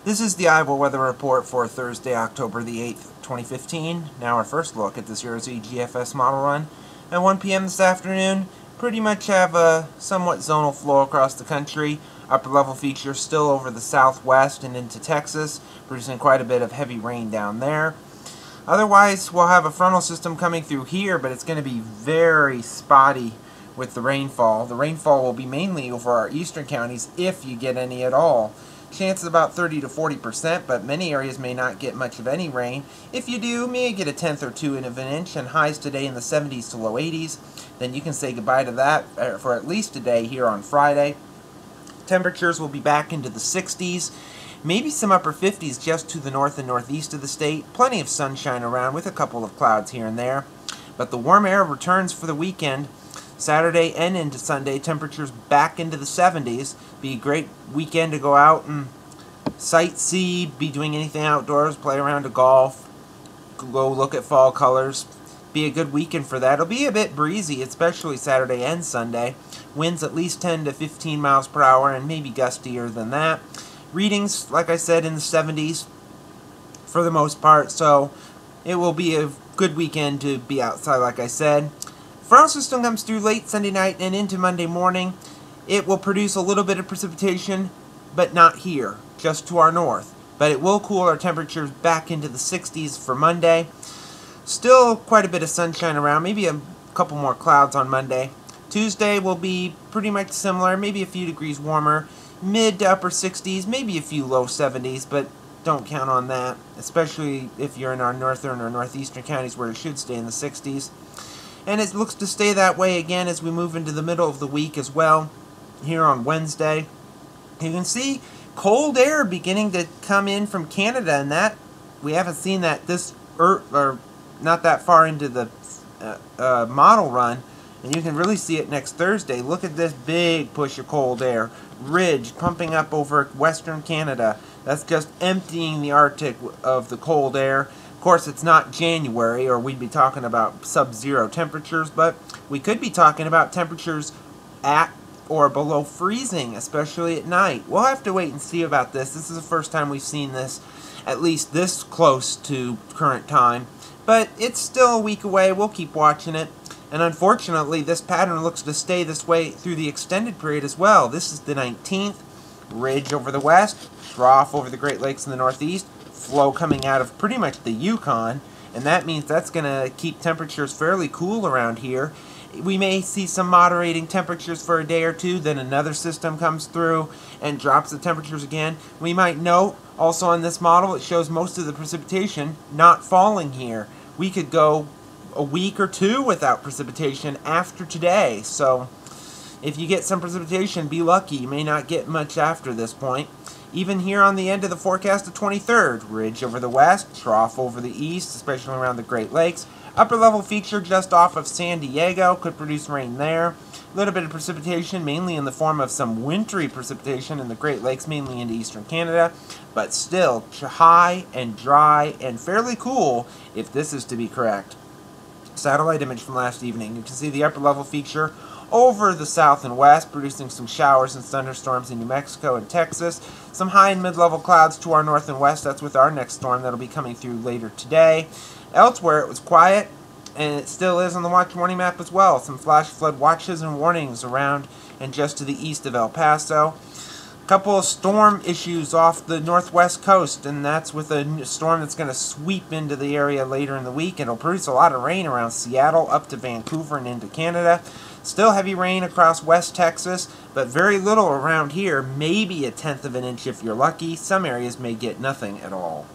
This is the Iowa weather report for Thursday, October the 8th, 2015. Now our first look at this year's GFS Model Run. At 1 p.m. this afternoon, pretty much have a somewhat zonal flow across the country. Upper level features still over the southwest and into Texas, producing quite a bit of heavy rain down there. Otherwise, we'll have a frontal system coming through here, but it's going to be very spotty with the rainfall. The rainfall will be mainly over our eastern counties, if you get any at all. Chances about 30 to 40%, but many areas may not get much of any rain. If you do, you may get a tenth or two of an inch, and highs today in the 70s to low 80s. Then you can say goodbye to that for at least today here on Friday. Temperatures will be back into the 60s, maybe some upper 50s just to the north and northeast of the state. Plenty of sunshine around with a couple of clouds here and there. But the warm air returns for the weekend. Saturday and into Sunday, temperatures back into the 70s. Be a great weekend to go out and sightsee, be doing anything outdoors, play around to golf, go look at fall colors. Be a good weekend for that. It'll be a bit breezy, especially Saturday and Sunday. Winds at least 10 to 15 miles per hour and maybe gustier than that. Readings, like I said, in the 70s for the most part, so it will be a good weekend to be outside, like I said. Frontal system comes through late Sunday night and into Monday morning. It will produce a little bit of precipitation, but not here, just to our north. But it will cool our temperatures back into the 60s for Monday. Still quite a bit of sunshine around, maybe a couple more clouds on Monday. Tuesday will be pretty much similar, maybe a few degrees warmer, mid to upper 60s, maybe a few low 70s, but don't count on that, especially if you're in our northern or northeastern counties where it should stay in the 60s. And it looks to stay that way again as we move into the middle of the week as well, here on Wednesday. You can see cold air beginning to come in from Canada, and that we haven't seen that or not that far into the model run, and you can really see it next Thursday. Look at this big push of cold air, ridge pumping up over western Canada. That's just emptying the Arctic of the cold air. Of course, it's not January, or we'd be talking about sub-zero temperatures, but we could be talking about temperatures at or below freezing, especially at night. We'll have to wait and see about this. This is the first time we've seen this, at least this close to current time, but it's still a week away. We'll keep watching it, and unfortunately, this pattern looks to stay this way through the extended period as well. This is the 19th, ridge over the west, trough over the Great Lakes in the northeast, flow coming out of pretty much the Yukon, and that means that's going to keep temperatures fairly cool around here. We may see some moderating temperatures for a day or two, then another system comes through and drops the temperatures again. We might note also on this model it shows most of the precipitation not falling here. We could go a week or two without precipitation after today, so if you get some precipitation, be lucky. You may not get much after this point. Even here on the end of the forecast, the 23rd, ridge over the west, trough over the east, especially around the Great Lakes. Upper level feature just off of San Diego, could produce rain there. A little bit of precipitation, mainly in the form of some wintry precipitation in the Great Lakes, mainly into eastern Canada. But still, high and dry and fairly cool, if this is to be correct. Satellite image from last evening. You can see the upper level feature over the south and west, producing some showers and thunderstorms in New Mexico and Texas. Some high and mid-level clouds to our north and west. That's with our next storm that'll be coming through later today. Elsewhere, it was quiet, and it still is on the watch warning map as well. Some flash flood watches and warnings around and just to the east of El Paso. A couple of storm issues off the northwest coast, and that's with a storm that's going to sweep into the area later in the week. It'll produce a lot of rain around Seattle up to Vancouver and into Canada. Still heavy rain across West Texas, but very little around here, maybe a tenth of an inch if you're lucky. Some areas may get nothing at all.